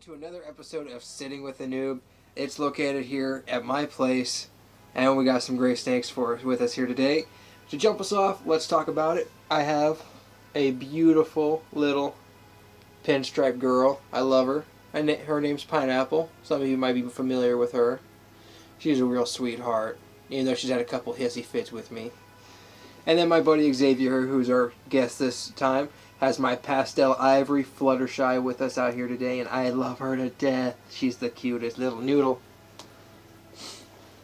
to another episode of Sitting with a Noob. It's located here at my place, and we got some great snakes with us here today. To jump us off, let's talk about it. I have a beautiful little pinstripe girl. I love her. Her name's Pineapple. Some of you might be familiar with her. She's a real sweetheart, even though she's had a couple hissy fits with me. And then my buddy Xavier, who's our guest this time, has my pastel ivory Fluttershy with us out here today, and I love her to death. She's the cutest little noodle.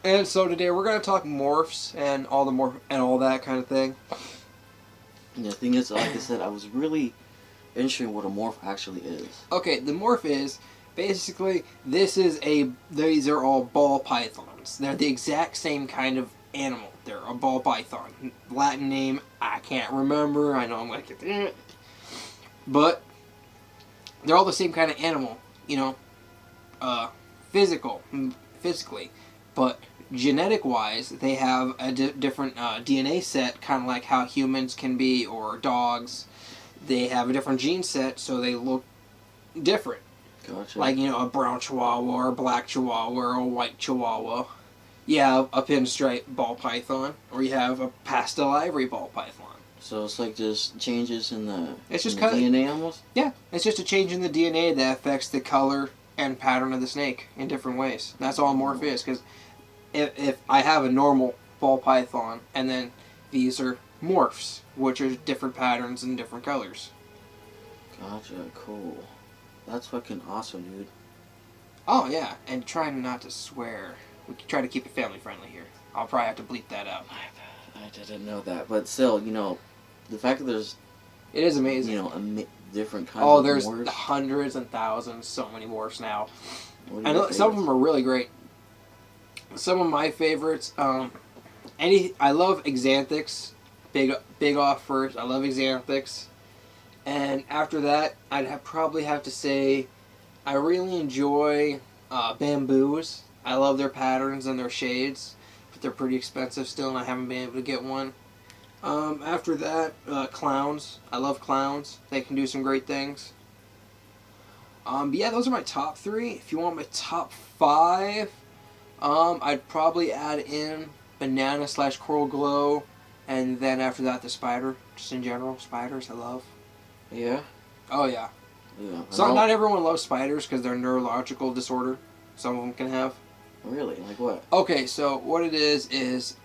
And so today we're gonna talk morphs and all that kind of thing. Yeah, the thing is, like I said, I was really interested in what a morph actually is. Okay, the morph is basically these are all ball pythons. They're the exact same kind of animal. They're a ball python. Latin name I can't remember. I know I'm gonna get it. But they're all the same kind of animal, physically. But genetic-wise, they have a different DNA set, kind of like how humans can be, or dogs. They have a different gene set, so they look different. Gotcha. Like, a brown chihuahua, or a black chihuahua, or a white chihuahua. You have a pinstripe ball python, or you have a pastel ivory ball python. So it's like just changes in the DNA almost? Yeah, it's just a change in the DNA that affects the color and pattern of the snake in different ways. That's all a morph is, because if I have a normal ball python, and then these are morphs, which are different patterns and different colors. Gotcha, cool. That's fucking awesome, dude. Oh, yeah, and trying not to swear. We can try to keep it family friendly here. I'll probably have to bleep that out. I didn't know that, but still, the fact that there's... It is amazing. Different kinds of morphs. Oh, there's hundreds and thousands, so many morphs now. I know some of them are really great. Some of my favorites, I love Xanthics. Big off first. I love Xanthics. And after that, probably have to say I really enjoy bamboos. I love their patterns and their shades, but they're pretty expensive still, and I haven't been able to get one. After that, clowns. I love clowns. They can do some great things. But yeah, those are my top three. If you want my top five, I'd probably add in banana/coral glow, and then after that, the spider. Just in general, spiders I love. Yeah? Oh, yeah. Yeah. So not everyone loves spiders because they're neurological disorder. Some of them can have. Really? Like what? Okay, so what it is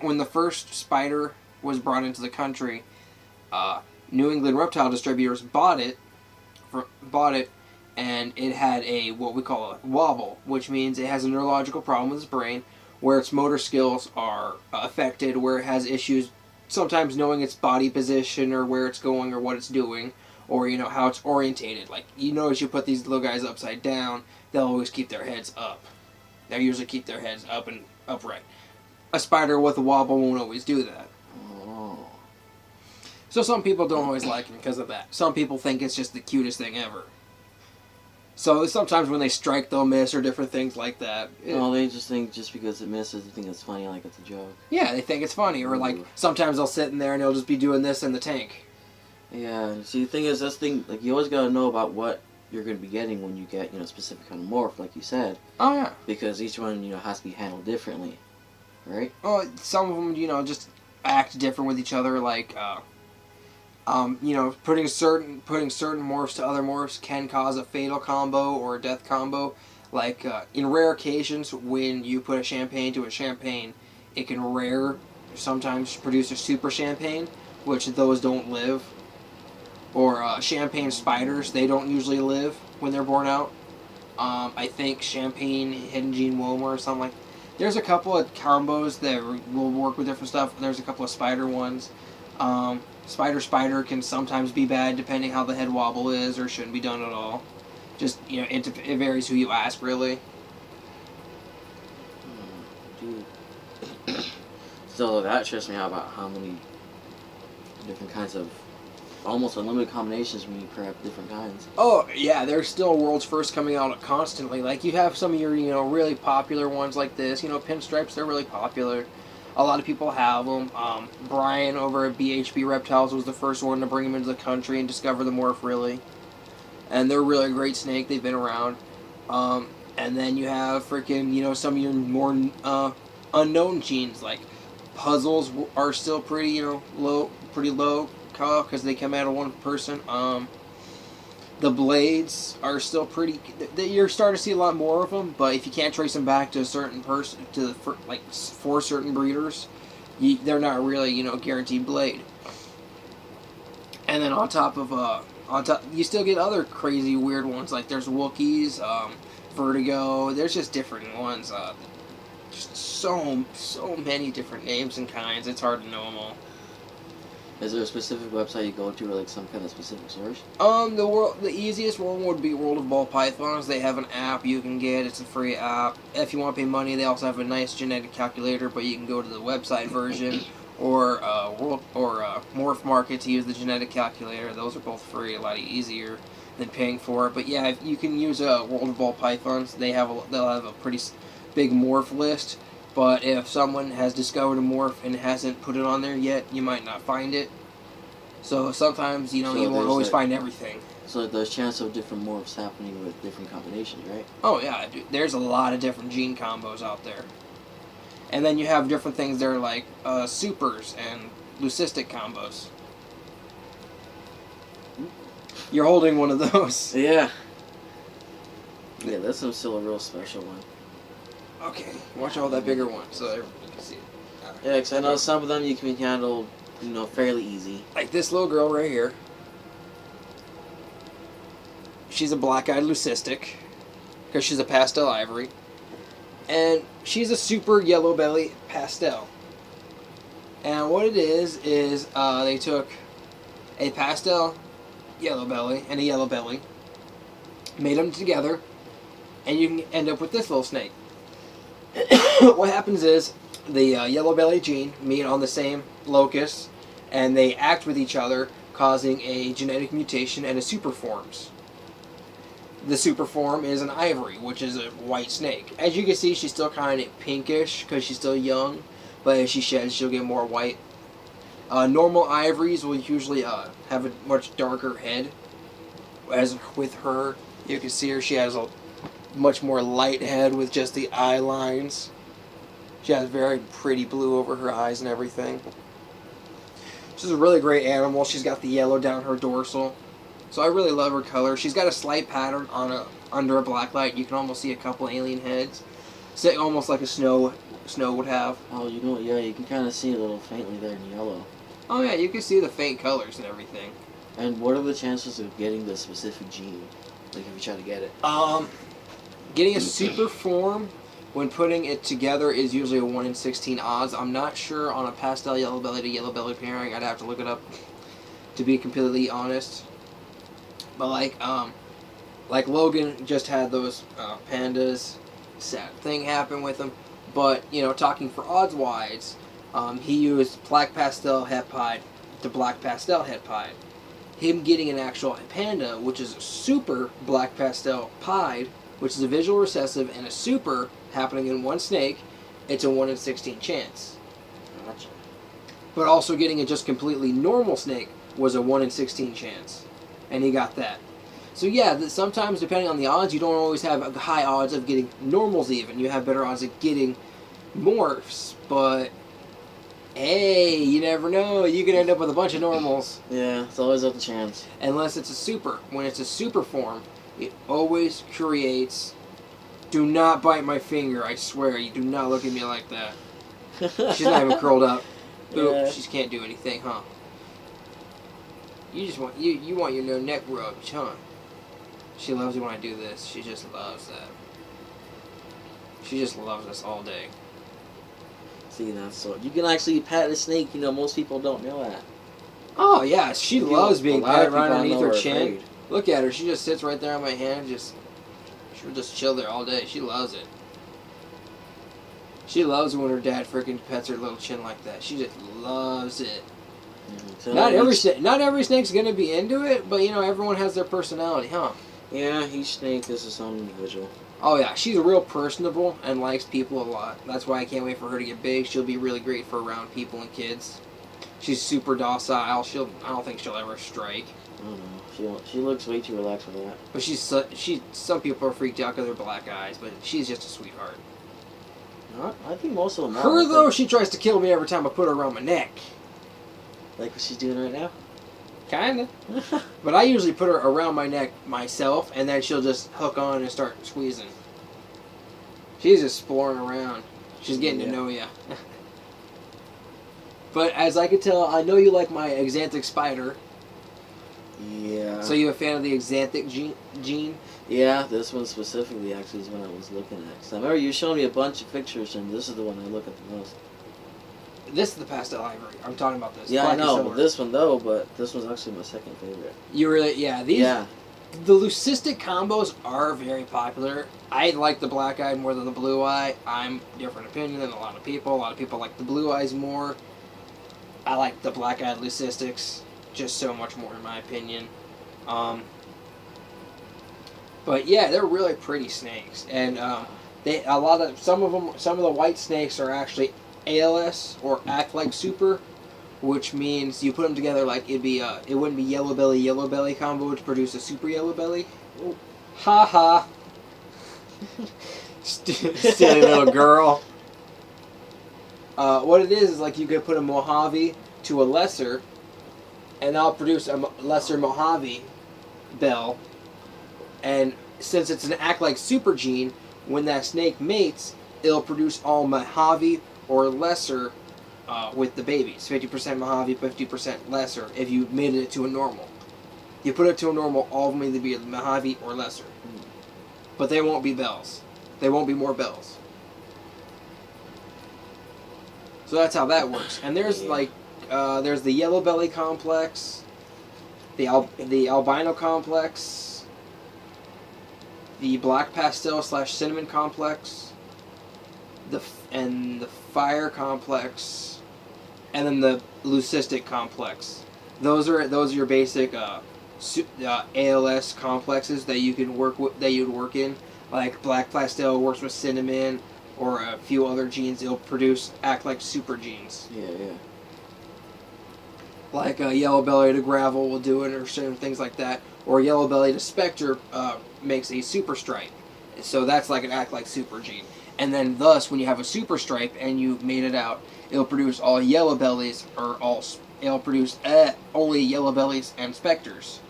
when the first spider was brought into the country, New England reptile distributors bought it, and it had what we call a wobble, which means it has a neurological problem with its brain, where its motor skills are affected, where it has issues sometimes knowing its body position or where it's going or what it's doing, or how it's orientated. Like, as you put these little guys upside down, they'll always keep their heads up. They usually keep their heads up and upright. A spider with a wobble won't always do that. Oh. So some people don't always like him because of that. Some people think it's just the cutest thing ever. So sometimes when they strike, they'll miss, or different things like that. No, they just think just because it misses, they think it's funny, like it's a joke. Yeah, they think it's funny. Or like sometimes they'll sit in there and they'll just be doing this in the tank. Yeah, see, the thing is, like, you always gotta know about what you're going to be getting when you get, specific kind of morph, like you said. Oh, yeah. Because each one, has to be handled differently, right? Oh, some of them, just act different with each other, like, putting certain morphs to other morphs can cause a fatal combo or a death combo. Like, in rare occasions, when you put a champagne to a champagne, it can sometimes produce a super champagne, which those don't live. Or champagne spiders, they don't usually live when they're born out. I think champagne hidden gene woma or something like that. There's a couple of combos that will work with different stuff. There's a couple of spider ones. Spider can sometimes be bad depending how the head wobble is, or shouldn't be done at all. Just, it varies who you ask, really. Dude. So that stressed me out about how many different kinds of almost unlimited combinations when you prep different kinds. Oh, yeah, there's still worlds first coming out constantly. Like, you have some of your, really popular ones like this. Pinstripes, they're really popular. A lot of people have them. Brian over at BHB Reptiles was the first one to bring them into the country and discover the morph, really. and they're really a great snake. They've been around. And then you have freaking, some of your more unknown genes, like puzzles are still pretty, pretty low because they come out of one person. The blades are still pretty. You're starting to see a lot more of them, but if you can't trace them back to a certain person, for certain breeders, they're not really, guaranteed blade. And then on top, you still get other crazy weird ones, like there's Wookiees, Vertigo. There's just different ones. Just so many different names and kinds. It's hard to know them all. Is there a specific website you go to, or like some kind of specific source? The easiest one would be World of Ball Pythons. They have an app you can get. It's a free app. If you want to pay money, they also have a nice genetic calculator, but you can go to the website version or Morph Market to use the genetic calculator. Those are both free, a lot easier than paying for it. But yeah, if you can use World of Ball Pythons. They'll have a pretty big morph list. But if someone has discovered a morph and hasn't put it on there yet, you might not find it. So sometimes, you won't always find everything. So there's chance of different morphs happening with different combinations, right? Oh yeah, dude. There's a lot of different gene combos out there. And then you have different things that are like supers and leucistic combos. You're holding one of those. Yeah. Yeah, that's still a real special one. Okay, watch all that bigger one so everyone can see it. Yeah, because I know some of them you can handle, fairly easy. Like this little girl right here. She's a black-eyed leucistic because she's a pastel ivory. And she's a super yellow belly pastel. And what it is they took a pastel yellow belly and a yellow belly, made them together, and you can end up with this little snake. What happens is the yellow belly gene meet on the same locus, and they act with each other, causing a genetic mutation, and a super forms. The super form is an ivory, which is a white snake. As you can see, she's still kind of pinkish because she's still young, but as she sheds, she'll get more white. Normal ivories will usually have a much darker head. As with her, you can see she has a much more light head with just the eye lines. She has very pretty blue over her eyes and everything. She's a really great animal. She's got the yellow down her dorsal. So I really love her color. She's got a slight pattern under a black light. You can almost see a couple alien heads. Almost like a snow would have. Oh, yeah, you can kind of see a little faintly there in yellow. Oh yeah, you can see the faint colors and everything. And what are the chances of getting the specific gene? Like if you try to get it? Getting a super form when putting it together is usually a 1 in 16 odds. I'm not sure on a pastel yellow belly to yellow belly pairing. I'd have to look it up to be completely honest. But like Logan just had those pandas. Sad thing happened with him. But talking for odds wise, he used black pastel het pied to black pastel het pied. Him getting an actual panda, which is a super black pastel pied, which is a visual recessive, and a super happening in one snake, it's a 1 in 16 chance. Gotcha. But also getting a just completely normal snake was a 1 in 16 chance. And he got that. So yeah, sometimes depending on the odds, you don't always have high odds of getting normals even. You have better odds of getting morphs, but hey, you never know. You could end up with a bunch of normals. Yeah, it's always up to chance. Unless it's a super. When it's a super form, it always creates... Do not bite my finger, I swear. You do not look at me like that. She's not even curled up. Oop, Yeah. she can't do anything, huh? You just want you want your no neck rubbed, huh? She loves it when I do this. She just loves that. She just loves us all day. See, that's so you can actually pet a snake. Most people don't know that. Oh yeah, she loves being patted right underneath her chin. Afraid. Look at her. She just sits right there on my hand. She'll just chill there all day. She loves it. She loves when her dad freaking pets her little chin like that. She just loves it. Mm-hmm. So Not every snake's gonna be into it, but everyone has their personality, huh? Yeah, each snake is its own individual. Oh yeah, she's real personable and likes people a lot. That's why I can't wait for her to get big. She'll be really great for around people and kids. She's super docile. I don't think she'll ever strike. don't know. She looks way too relaxed for that. But some people are freaked out because of her black eyes, but she's just a sweetheart. I think most of them Her, are. though, she tries to kill me every time I put her around my neck. Like what she's doing right now? Kinda. But I usually put her around my neck myself, and then she'll just hook on and start squeezing. She's just exploring around. She's getting to know you. But as I could tell, I know you like my Xanthic spider. Yeah. So you a fan of the Xanthic gene? Yeah, this one specifically actually is one I was looking at. Cause I remember you showed me a bunch of pictures, and this is the one I look at the most. This is the pastel ivory. I'm talking about this. Yeah, Black I and know, silver. but this one though, but this one's actually my second favorite. You really, yeah. These, Yeah. The leucistic combos are very popular. I like the black eye more than the blue eye. I'm different opinion than a lot of people. A lot of people like the blue eyes more. I like the black eyed leucistics just so much more in my opinion. But yeah, they're really pretty snakes, and some of the white snakes are actually ALS or act like super, which means you put them together like it wouldn't be yellow belly combo to produce a super yellow belly. Oh. Ha ha. Silly little girl. What it is like you could put a Mojave to a lesser, and that'll produce a lesser Mojave bell. And since it's an act like super gene, when that snake mates, it'll produce all Mojave or lesser with the babies. 50% Mojave, 50% lesser if you mated it to a normal. You put it to a normal, all of them either be Mojave or lesser. But they won't be bells. They won't be more bells. So that's how that works. And there's there's the yellow belly complex, the albino complex, the black pastel / cinnamon complex, the fire complex, and then the leucistic complex. Those are your basic ALS complexes that you can work with, that you'd work in. Like black pastel works with cinnamon or a few other genes. It'll act like super genes. Yeah. Like yellow belly to gravel will do it, or certain things like that. Or yellow belly to spectre makes a super stripe. So that's like an act like super gene. And then thus, when you have a super stripe and you mate it out, it'll produce all yellow bellies, it'll produce only yellow bellies and specters,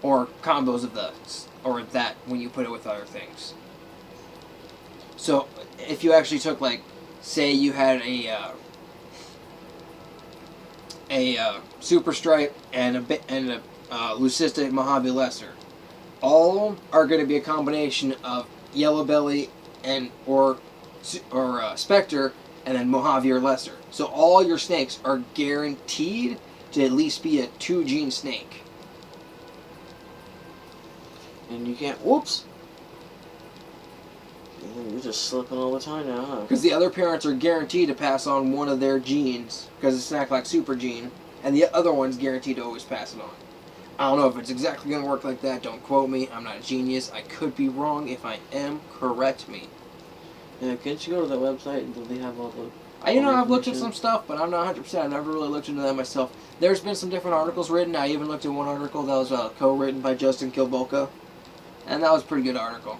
or combos of or that when you put it with other things. So if you actually took, like, say you had a super stripe and a leucistic Mojave lesser, all of them are going to be a combination of yellow belly or specter, and then Mojave or lesser. So all your snakes are guaranteed to at least be a 2-gene snake. And you can't. Whoops. You're just slipping all the time now, huh? Because the other parents are guaranteed to pass on one of their genes, because it's an act like super gene, and the other one's guaranteed to always pass it on. I don't know if it's exactly going to work like that. Don't quote me. I'm not a genius. I could be wrong. If I am, correct me. Yeah, can't you go to the website and do they have all the... I've looked at some stuff, but I'm not 100%. I've never really looked into that myself. There's been some different articles written. I even looked at one article that was co-written by Justin Kilbolka, and that was a pretty good article.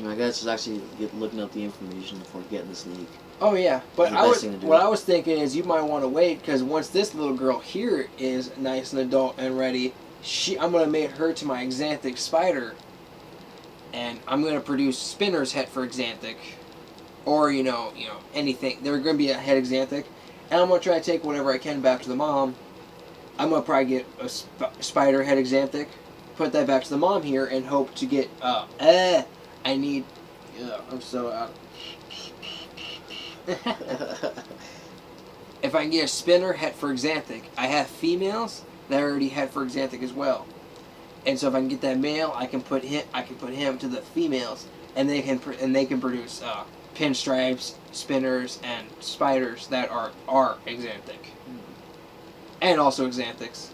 I guess it's actually looking up the information before getting the snake. Oh yeah, but what I was thinking is you might want to wait, because once this little girl here is nice and adult and ready, I'm gonna mate her to my Xanthic spider, and I'm gonna produce spinners het for Xanthic, or anything. They're gonna be a het Xanthic, and I'm gonna try to take whatever I can back to the mom. I'm gonna probably get a spider het Xanthic, put that back to the mom here, and hope to get I'm so out. If I can get a spinner het for Xanthic, I have females that already het for Xanthic as well, and so if I can get that male, I can put him to the females, and they can produce pinstripes, spinners, and spiders that are Xanthic, and also Xanthics.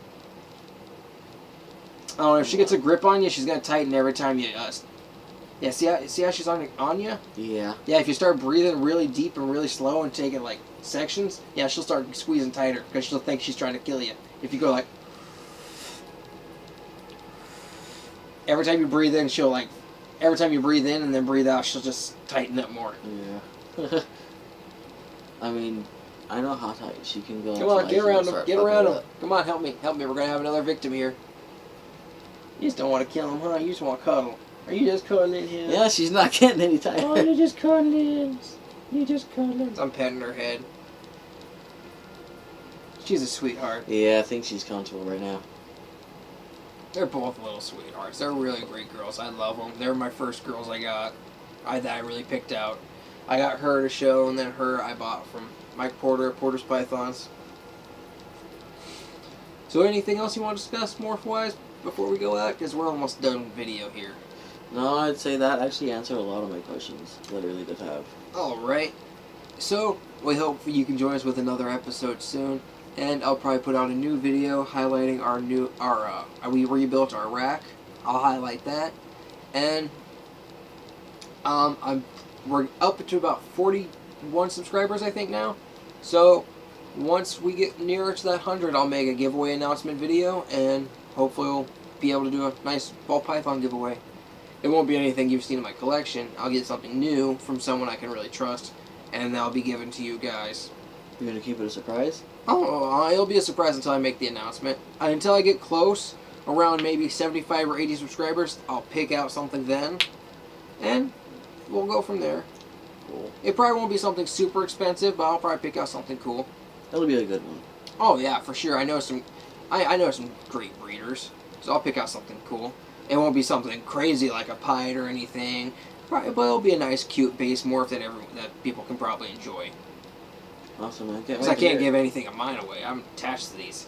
I don't know, if she gets a grip on you, she's gonna tighten every time you Yeah, see how she's on you? Yeah. Yeah, if you start breathing really deep and really slow and taking, like, sections, yeah, she'll start squeezing tighter, because she'll think she's trying to kill you. If you go, like... every time you breathe in, she'll like, every time you breathe in and then breathe out, she'll just tighten up more. Yeah. I mean, I know how tight she can go. Come on, get around him. Get around him. Come on, help me. Help me. We're going to have another victim here. You just don't want to kill him, huh? You just want to cuddle. Are you just cuddling him? Yeah, she's not getting any tighter. Oh, you're just cuddling. You just cuddling. I'm petting her head. She's a sweetheart. Yeah, I think she's comfortable right now. They're both little sweethearts. They're really great girls. I love them. They're my first girls I got. That I really picked out. I got her at a show, and then her I bought from Mike Porter, Porter's Pythons. So anything else you want to discuss morph-wise before we go out? Because we're almost done with video here. No, I'd say that actually answered a lot of my questions that I really did have. Alright. So, we hope you can join us with another episode soon. And I'll probably put out a new video highlighting we rebuilt our rack. I'll highlight that. And we're up to about 41 subscribers, I think, now. So once we get nearer to that 100, I'll make a giveaway announcement video, and hopefully we'll be able to do a nice ball python giveaway. It won't be anything you've seen in my collection. I'll get something new from someone I can really trust, and that'll be given to you guys. You're gonna keep it a surprise? Oh, it'll be a surprise until I make the announcement. Until I get close, around maybe 75 or 80 subscribers, I'll pick out something then, and we'll go from there. Cool. It probably won't be something super expensive, but I'll probably pick out something cool. It'll be a good one. Oh yeah, for sure. I know some great breeders, so I'll pick out something cool. It won't be something crazy like a pied or anything, but it'll be a nice, cute base morph that people can probably enjoy. Awesome, man. Because I can't give anything of mine away. I'm attached to these.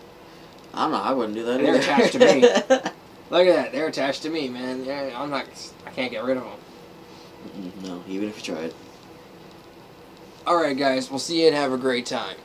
I don't know. I wouldn't do that. They're attached to me. Look at that. They're attached to me, man. I can't get rid of them. No, even if you tried. Alright, guys. We'll see you and have a great time.